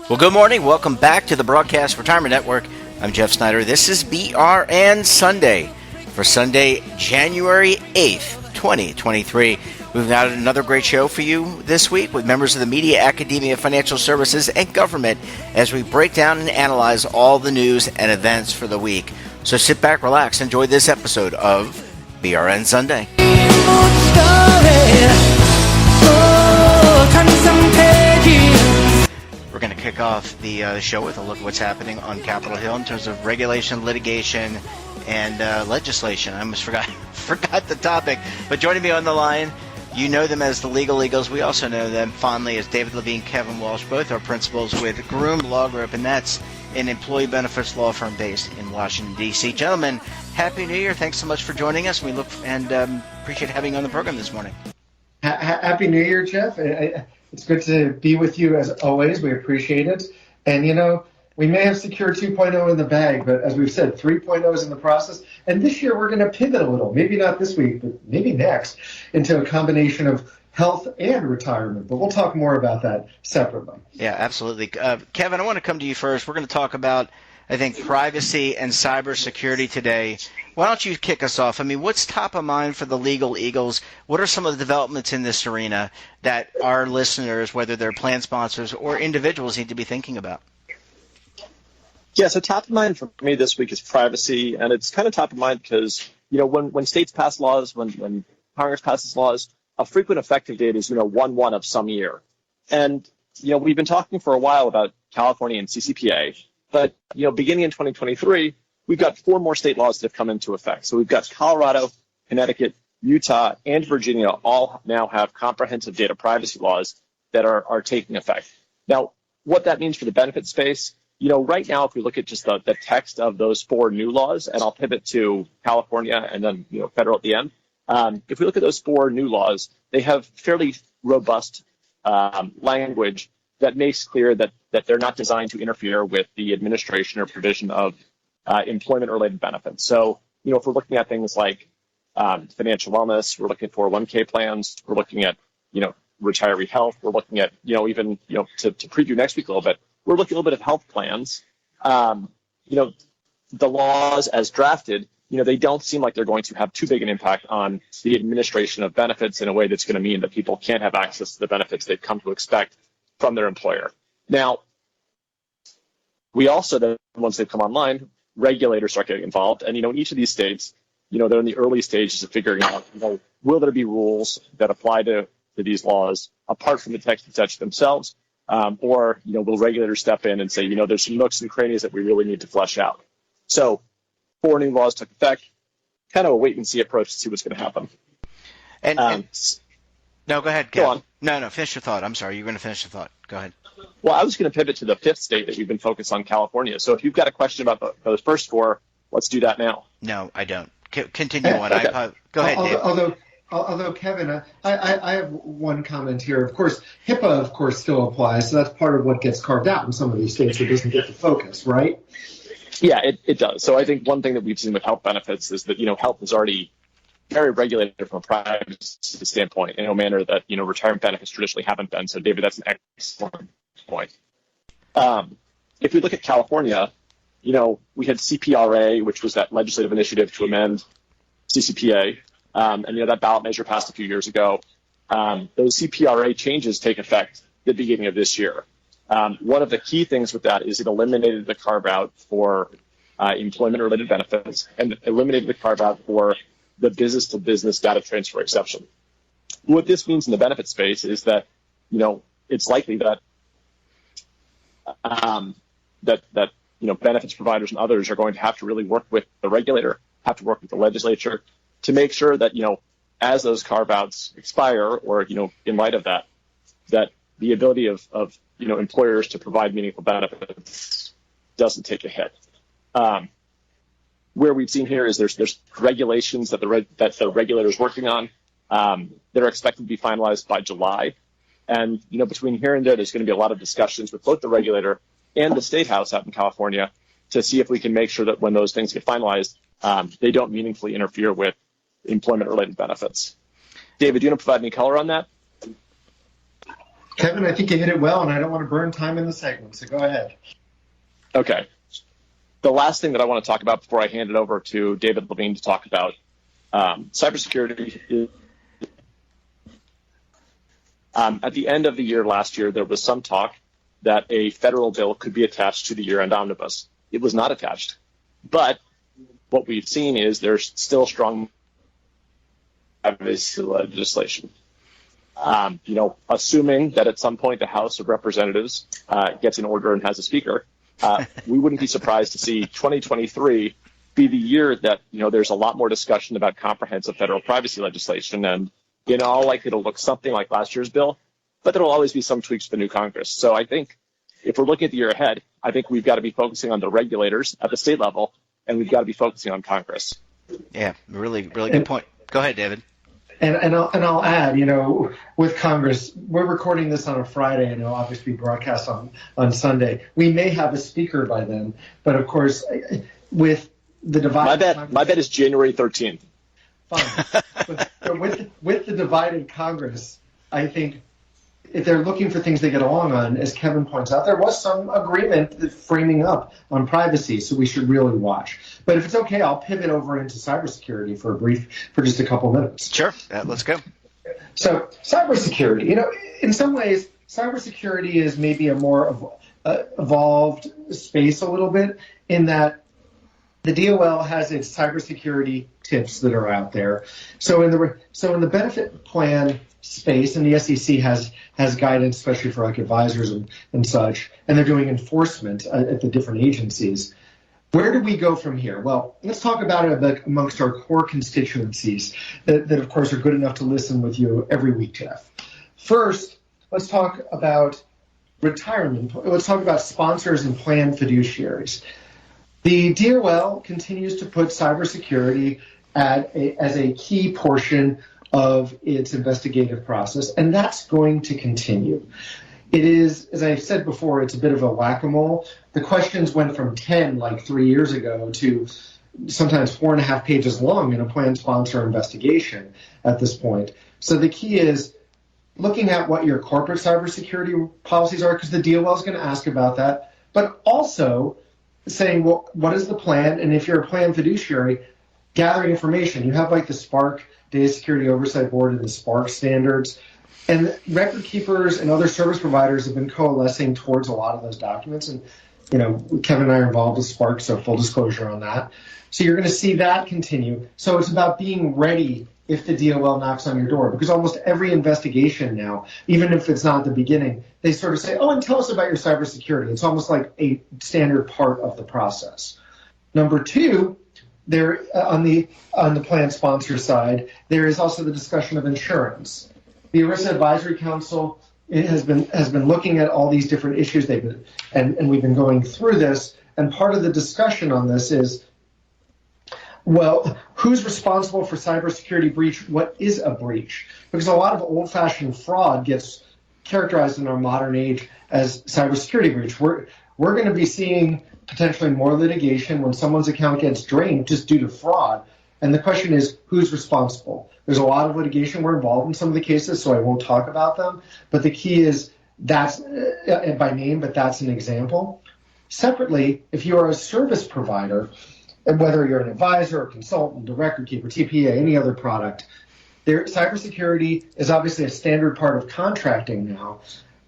Well, good morning. Welcome back to the Broadcast Retirement Network. I'm Jeff Snyder. This is BRN Sunday for Sunday, January 8th, 2023. We've got another great show for you this week with members of the media, academia, financial services, and government as we break down and analyze all the news and events for the week. So sit back, relax, enjoy this episode of BRN Sunday. We're going to kick off the show with a look at what's happening on Capitol Hill in terms of regulation, litigation, and legislation. I almost forgot the topic. But joining me on the line, you know them as the Legal Eagles. We also know them fondly as David Levine, Kevin Walsh. Both are principals with Groom Law Group, and that's an employee benefits law firm based in Washington, D.C. Gentlemen, Happy New Year. Thanks so much for joining us. We look and appreciate having you on the program this morning. Happy New Year, Jeff. It's good to be with you as always. We appreciate it. And, you know, we may have secured 2.0 in the bag, but as we've said, 3.0 is in the process. And this year we're going to pivot a little, maybe not this week, but maybe next, into a combination of health and retirement. But we'll talk more about that separately. Yeah, absolutely. Kevin, I want to come to you first. We're going to talk about, I think, privacy and cybersecurity today. Why don't you kick us off? I mean, what's top of mind for the Legal Eagles? What are some of the developments in this arena that our listeners, whether they're plan sponsors or individuals, need to be thinking about? Yeah, so top of mind for me this week is privacy, and it's kind of top of mind because, you know, when states pass laws, when Congress passes laws, a frequent effective date is, 1/1 of some year. And, we've been talking for a while about California and CCPA, but, beginning in 2023, we've got 4 more state laws that have come into effect. So we've got Colorado, Connecticut, Utah, and Virginia all now have comprehensive data privacy laws that are taking effect. Now, what that means for the benefit space, right now, if we look at just the text of those 4 new laws, and I'll pivot to California and then, federal at the end. If we look at those 4 new laws, they have fairly robust language that makes clear that they're not designed to interfere with the administration or provision of employment-related benefits. So, if we're looking at things like financial wellness, we're looking at 401k plans, we're looking at, retiree health, we're looking at, even, to preview next week a little bit, we're looking at a little bit of health plans. The laws as drafted, they don't seem like they're going to have too big an impact on the administration of benefits in a way that's going to mean that people can't have access to the benefits they've come to expect from their employer. Now, we also, then, once they've come online, regulators start getting involved. And, in each of these states, they're in the early stages of figuring out, will there be rules that apply to these laws apart from the text and statute themselves? Or, will regulators step in and say, there's some nooks and crannies that we really need to flesh out. So 4 new laws took effect, kind of a wait and see approach to see what's going to happen. No, go ahead, Go on. No, finish your thought. I'm sorry, you're going to finish the thought. Go ahead. Well, I was going to pivot to the 5th state that we've been focused on, California. So if you've got a question about those first 4, let's do that now. No, I don't. Continue on. Okay. Go ahead, Dave. Although Kevin, I have one comment here. Of course, HIPAA, of course, still applies. So that's part of what gets carved out in some of these states that doesn't get the focus, right? Yeah, it does. So I think one thing that we've seen with health benefits is that, health is already very regulated from a privacy standpoint in a manner that, retirement benefits traditionally haven't been. So, David, that's an excellent point. If we look at California, we had CPRA, which was that legislative initiative to amend CCPA. And, that ballot measure passed a few years ago. Those CPRA changes take effect the beginning of this year. One of the key things with that is it eliminated the carve-out for employment-related benefits and eliminated the carve-out for the business-to-business data transfer exception. What this means in the benefit space is that, it's likely that benefits providers and others are going to have to really work with the regulator, have to work with the legislature to make sure that, as those carve-outs expire or, in light of that the ability of employers to provide meaningful benefits doesn't take a hit. where we've seen here is there's regulations that the regulator is working on that are expected to be finalized by July. And, between here and there's going to be a lot of discussions with both the regulator and the State House out in California to see if we can make sure that when those things get finalized, they don't meaningfully interfere with employment-related benefits. David, do you want to provide any color on that? Kevin, I think you hit it well, and I don't want to burn time in the segment, so go ahead. Okay. The last thing that I want to talk about before I hand it over to David Levine to talk about cybersecurity is at the end of the year last year, there was some talk that a federal bill could be attached to the year-end omnibus. It was not attached. But what we've seen is there's still strong privacy legislation. Assuming that at some point the House of Representatives gets an order and has a speaker, we wouldn't be surprised to see 2023 be the year that, there's a lot more discussion about comprehensive federal privacy legislation. And in all likelihood, it'll look something like last year's bill, but there will always be some tweaks to the new Congress. So I think if we're looking at the year ahead, I think we've got to be focusing on the regulators at the state level, and we've got to be focusing on Congress. Yeah, really, really good point. Go ahead, David. And I'll add, with Congress, we're recording this on a Friday, and it'll obviously be broadcast on Sunday. We may have a speaker by then, but of course, with the divided my bet is January 13th. Fine. But with the divided Congress, I think if they're looking for things they get along on, as Kevin points out, there was some agreement framing up on privacy, so we should really watch. But if it's okay, I'll pivot over into cybersecurity for just a couple minutes. Sure, let's go. So cybersecurity, in some ways, cybersecurity is maybe a more evolved space a little bit in that the DOL has its cybersecurity tips that are out there. So in the benefit plan space, and the SEC has guidance, especially for like advisors and such, and they're doing enforcement at the different agencies. Where do we go from here? Well, let's talk about it amongst our core constituencies that of course are good enough to listen with you every week, Jeff. First, let's talk about retirement. Let's talk about sponsors and plan fiduciaries. The DOL continues to put cybersecurity as a key portion of its investigative process, and that's going to continue. It is, as I said before, it's a bit of a whack-a-mole. The questions went from 10, like 3 years ago, to sometimes 4.5 pages long in a plan sponsor investigation at this point. So the key is looking at what your corporate cybersecurity policies are, because the DOL is going to ask about that, but also saying, well, what is the plan? And if you're a plan fiduciary, gathering information. You have like the SPARC Data Security Oversight Board and the SPARC standards. And record keepers and other service providers have been coalescing towards a lot of those documents. And, Kevin and I are involved with SPARC, so full disclosure on that. So you're going to see that continue. So it's about being ready if the DOL knocks on your door, because almost every investigation now, even if it's not at the beginning, they sort of say, oh, and tell us about your cybersecurity. It's almost like a standard part of the process. Number two, there on the plan sponsor side, there is also the discussion of insurance. The ERISA Advisory Council has been looking at all these different issues. And we've been going through this. And part of the discussion on this is, well, who's responsible for cybersecurity breach? What is a breach? Because a lot of old-fashioned fraud gets characterized in our modern age as cybersecurity breach. We're going to be seeing potentially more litigation when someone's account gets drained just due to fraud. And the question is, who's responsible? There's a lot of litigation. We're involved in some of the cases, so I won't talk about them. But the key is that's by name, but that's an example. Separately, if you are a service provider, and whether you're an advisor, a consultant, a record keeper, TPA, any other product, cybersecurity is obviously a standard part of contracting now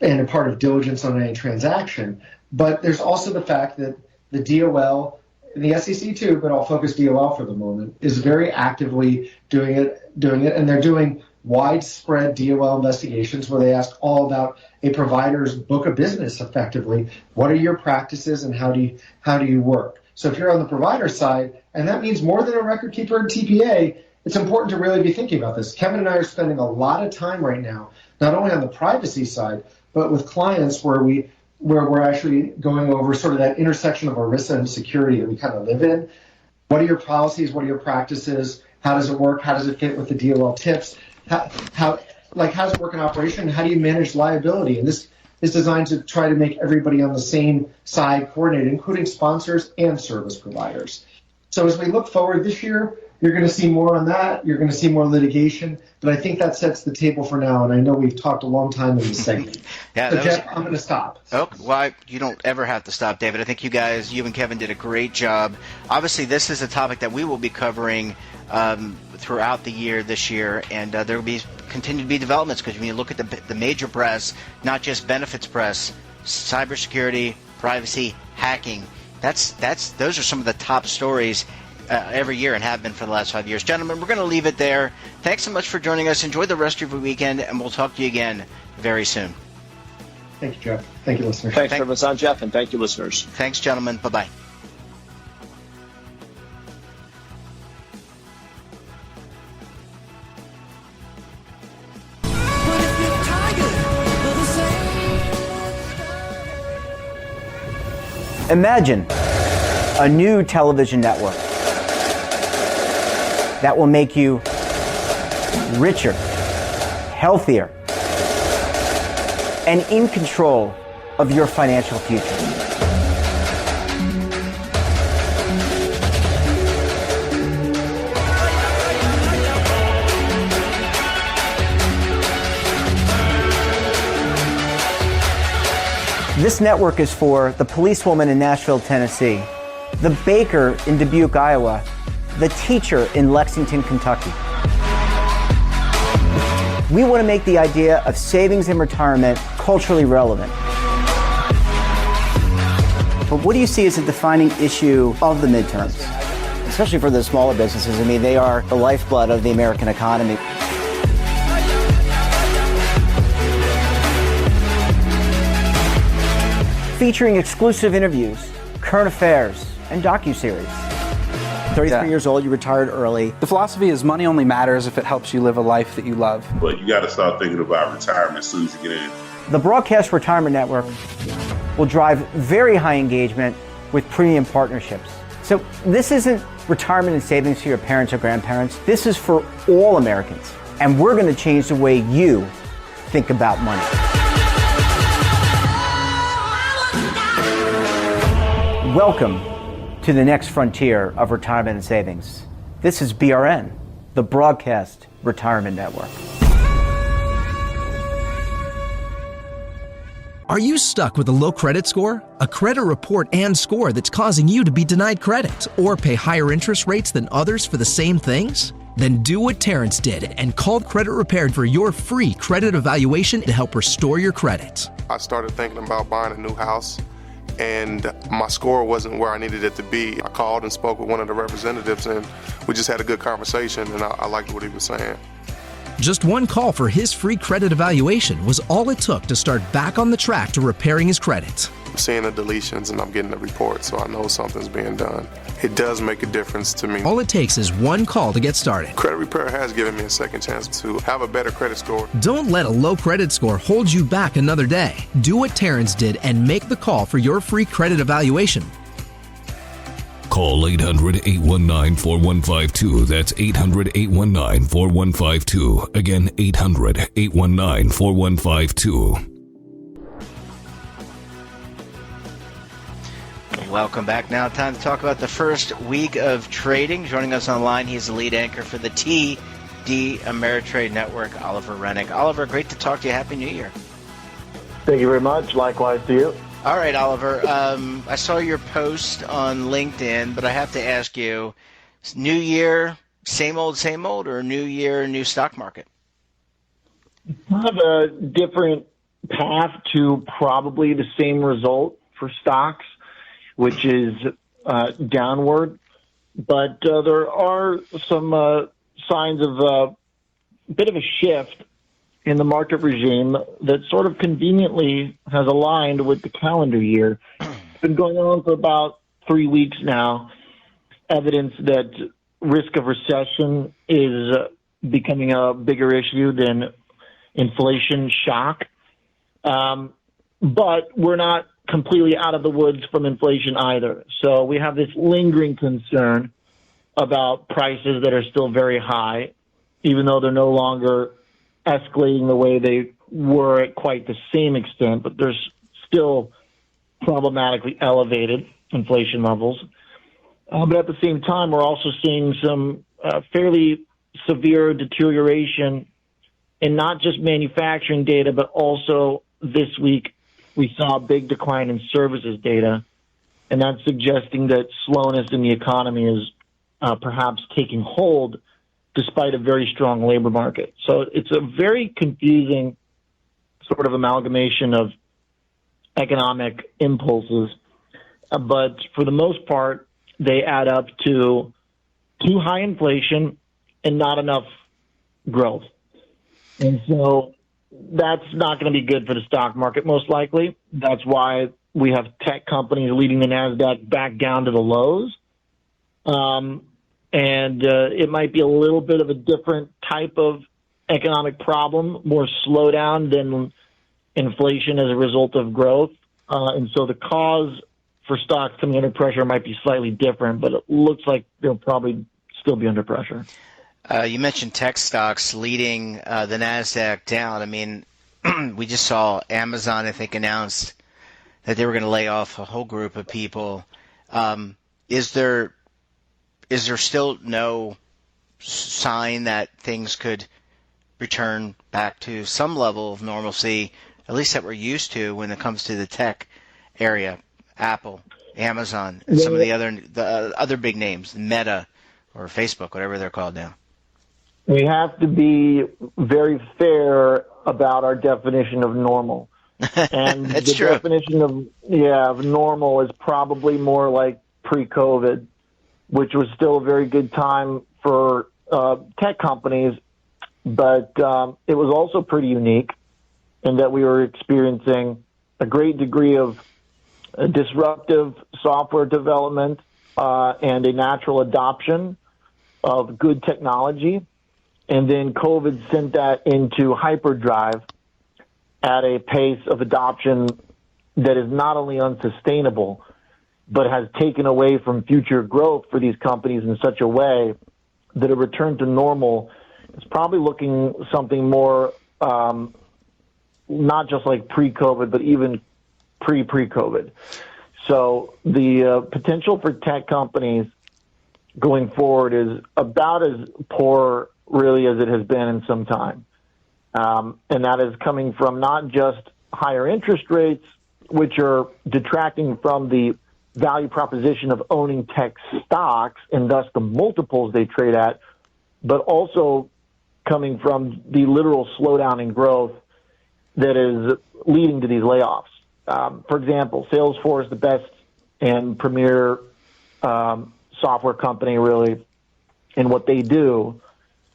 and a part of diligence on any transaction. But there's also the fact that the DOL, and the SEC too, but I'll focus DOL for the moment, is very actively doing it, and they're doing widespread DOL investigations where they ask all about a provider's book of business effectively. What are your practices and how do you work? So if you're on the provider side, and that means more than a record keeper and TPA, it's important to really be thinking about this. Kevin and I are spending a lot of time right now, not only on the privacy side, but with clients where we're actually going over sort of that intersection of ERISA and security that we kind of live in. What are your policies? What are your practices? How does it work? How does it fit with the DOL tips? How does it work in operation? How do you manage liability? And this is designed to try to make everybody on the same side coordinated, including sponsors and service providers. So as we look forward this year, you're going to see more on that. You're going to see more litigation, but I think that sets the table for now. And I know we've talked a long time in this segment. Yeah, so Jeff, I'm going to stop. Oh, well, you don't ever have to stop, David. I think you and Kevin did a great job. Obviously, this is a topic that we will be covering throughout the year this year, and there will be continue to be developments, because when you look at the major press, not just benefits press, cybersecurity, privacy, hacking, those are some of the top stories every year and have been for the last 5 years. Gentlemen, we're going to leave it there. Thanks so much for joining us. Enjoy the rest of your weekend, and we'll talk to you again very soon. Thank you, Jeff. Thank you, listeners. Thanks for having us on, Jeff, and thank you, listeners. Thanks, gentlemen. Bye-bye. Imagine a new television network that will make you richer, healthier, and in control of your financial future. This network is for the policewoman in Nashville, Tennessee, the baker in Dubuque, Iowa, the teacher in Lexington, Kentucky. We want to make the idea of savings and retirement culturally relevant. But what do you see as a defining issue of the midterms? Especially for the smaller businesses. I mean, they are the lifeblood of the American economy. Featuring exclusive interviews, current affairs, and docuseries. 33 years old, you retired early. The philosophy is money only matters if it helps you live a life that you love. But you got to start thinking about retirement as soon as you get in. The Broadcast Retirement Network will drive very high engagement with premium partnerships. So this isn't retirement and savings for your parents or grandparents. This is for all Americans. And we're going to change the way you think about money. Welcome to the next frontier of retirement and savings. This is BRN, the Broadcast Retirement Network. Are you stuck with a low credit score? A credit report and score that's causing you to be denied credit or pay higher interest rates than others for the same things? Then do what Terrence did and call Credit Repaired for your free credit evaluation to help restore your credit. I started thinking about buying a new house, and my score wasn't where I needed it to be. I called and spoke with one of the representatives, and we just had a good conversation, and I liked what he was saying. Just one call for his free credit evaluation was all it took to start back on the track to repairing his credit. I'm seeing the deletions, and I'm getting the report, so I know something's being done. It does make a difference to me. All it takes is one call to get started. Credit Repair has given me a second chance to have a better credit score. Don't let a low credit score hold you back another day. Do what Terrence did and make the call for your free credit evaluation. Call 800-819-4152. That's 800-819-4152. Again, 800-819-4152. Welcome back. Now time to talk about the first week of trading. Joining us online, he's the lead anchor for the TD Ameritrade Network, Oliver Rennick. Oliver, great to talk to you. Happy New Year. Thank you very much. Likewise to you. All right, Oliver. I saw your post on LinkedIn, but I have to ask you, new year, same old, or new year, new stock market? I have a different path to probably the same result for stocks, which is downward. But there are some signs of a bit of a shift in the market regime that sort of conveniently has aligned with the calendar year. It's been going on for about 3 weeks now. Evidence that risk of recession is becoming a bigger issue than inflation shock. But we're not completely out of the woods from inflation either. So we have this lingering concern about prices that are still very high, even though they're no longer escalating the way they were at quite the same extent, but there's still problematically elevated inflation levels. But at the same time, we're also seeing some fairly severe deterioration in not just manufacturing data, but also this week we saw a big decline in services data, and that's suggesting that slowness in the economy is perhaps taking hold despite a very strong labor market. So it's a very confusing sort of amalgamation of economic impulses, but for the most part, they add up to too high inflation and not enough growth. And so that's not going to be good for the stock market, most likely. That's why we have tech companies leading the NASDAQ back down to the lows. And it might be a little bit of a different type of economic problem, more slowdown than inflation as a result of growth. And so the cause for stocks coming under pressure might be slightly different, but it looks like they'll probably still be under pressure. You mentioned tech stocks leading the NASDAQ down. I mean, we just saw Amazon, I think, announced that they were going to lay off a whole group of people. Is there still no sign that things could return back to some level of normalcy, at least that we're used to when it comes to the tech area? Apple, Amazon, and some of the other big names, Meta or Facebook, whatever they're called now. We have to be very fair about our definition of normal. And That's the true. definition of normal is probably more like pre-COVID, which was still a very good time for tech companies, but it was also pretty unique in that we were experiencing a great degree of disruptive software development and a natural adoption of good technology. And then COVID sent that into hyperdrive at a pace of adoption that is not only unsustainable, but has taken away from future growth for these companies in such a way that a return to normal is probably looking something more, not just like pre-COVID, but even pre-COVID. So the potential for tech companies going forward is about as poor really as it has been in some time. And that is coming from not just higher interest rates, which are detracting from the value proposition of owning tech stocks and thus the multiples they trade at, but also coming from the literal slowdown in growth that is leading to these layoffs. For example, Salesforce, the best and premier software company really in what they do,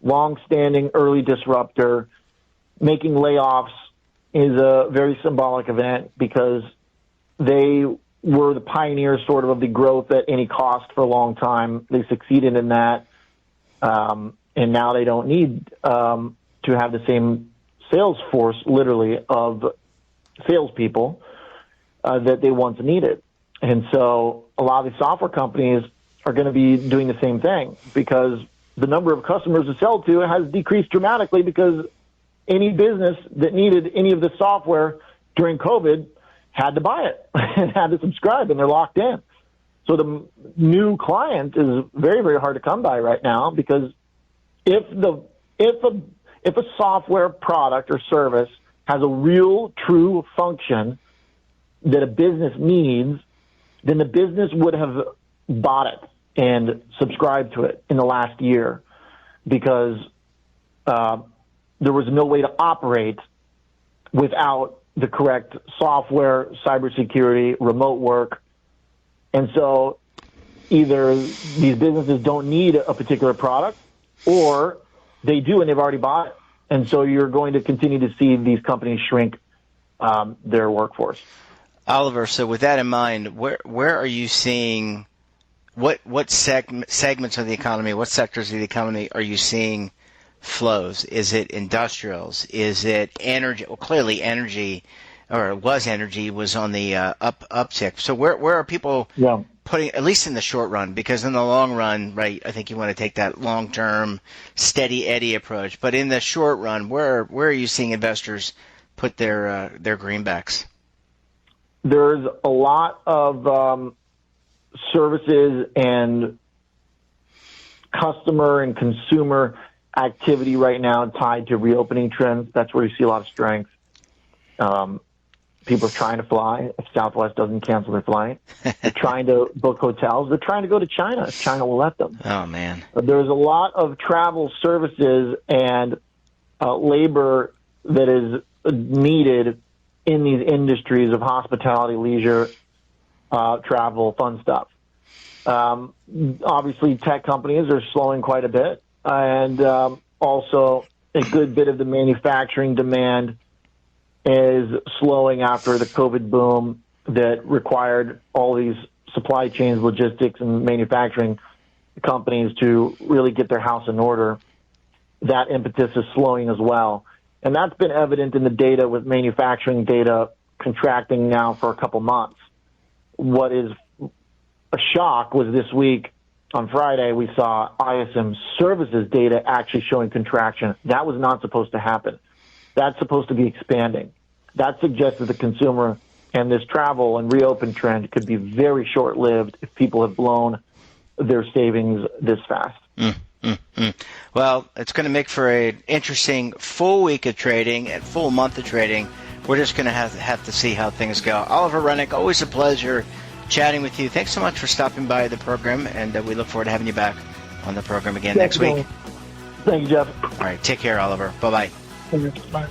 long-standing early disruptor, making layoffs is a very symbolic event because they were the pioneers sort of the growth at any cost for a long time. They succeeded in that, and now they don't need to have the same sales force, literally, of salespeople that they once needed. And so a lot of these software companies are going to be doing the same thing because the number of customers to sell to has decreased dramatically because any business that needed any of the software during COVID had to buy it and had to subscribe, and they're locked in. So the new client is very, very hard to come by right now because if a software product or service has a real, true function that a business needs, then the business would have bought it and subscribed to it in the last year because there was no way to operate without the correct software, cybersecurity, remote work. And so either these businesses don't need a particular product or they do and they've already bought it. And so you're going to continue to see these companies shrink their workforce. Oliver, so with that in mind, where are you seeing what segments of the economy, what sectors of the economy are you seeing flows? Is it industrials? Is it energy? Well, clearly energy, or was energy, was on the uptick. So where are people putting, at least in the short run, because in the long run, right, I think you want to take that long-term, steady Eddie approach. But in the short run, where are you seeing investors put their greenbacks? There's a lot of services and customer and consumer activity right now tied to reopening trends. That's where you see a lot of strength. People are trying to fly if Southwest doesn't cancel their flight. They're trying to book hotels. They're trying to go to China if China will let them. Oh, man. There's a lot of travel services and labor that is needed in these industries of hospitality, leisure, travel, fun stuff. Obviously, tech companies are slowing quite a bit, and also a good bit of the manufacturing demand is slowing after the COVID boom that required all these supply chains, logistics, and manufacturing companies to really get their house in order. That impetus is slowing as well. And that's been evident in the data, with manufacturing data contracting now for a couple months. What is a shock was this week, on Friday, we saw ISM services data actually showing contraction. That was not supposed to happen. That's supposed to be expanding. That suggests that the consumer and this travel and reopen trend could be very short-lived if people have blown their savings this fast. Well, it's going to make for an interesting full week of trading and full month of trading. We're just going to have to see how things go. Oliver Rennick, always a pleasure chatting with you. Thanks so much for stopping by the program, and we look forward to having you back on the program again next week. Thank you, Jeff. All right, take care, Oliver. Bye-bye. Bye.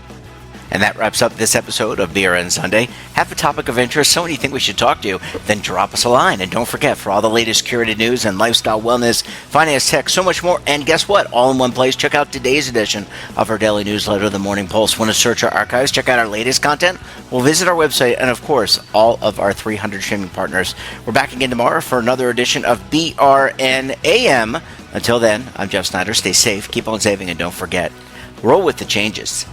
And that wraps up this episode of BRN Sunday. Have a topic of interest, someone you think we should talk to, then drop us a line. And don't forget, for all the latest curated news and lifestyle, wellness, finance, tech, so much more. And guess what? All in one place. Check out today's edition of our daily newsletter, The Morning Pulse. Want to search our archives, check out our latest content? We'll visit our website and, of course, all of our 300 streaming partners. We're back again tomorrow for another edition of BRN AM. Until then, I'm Jeff Snyder. Stay safe, keep on saving, and don't forget, roll with the changes.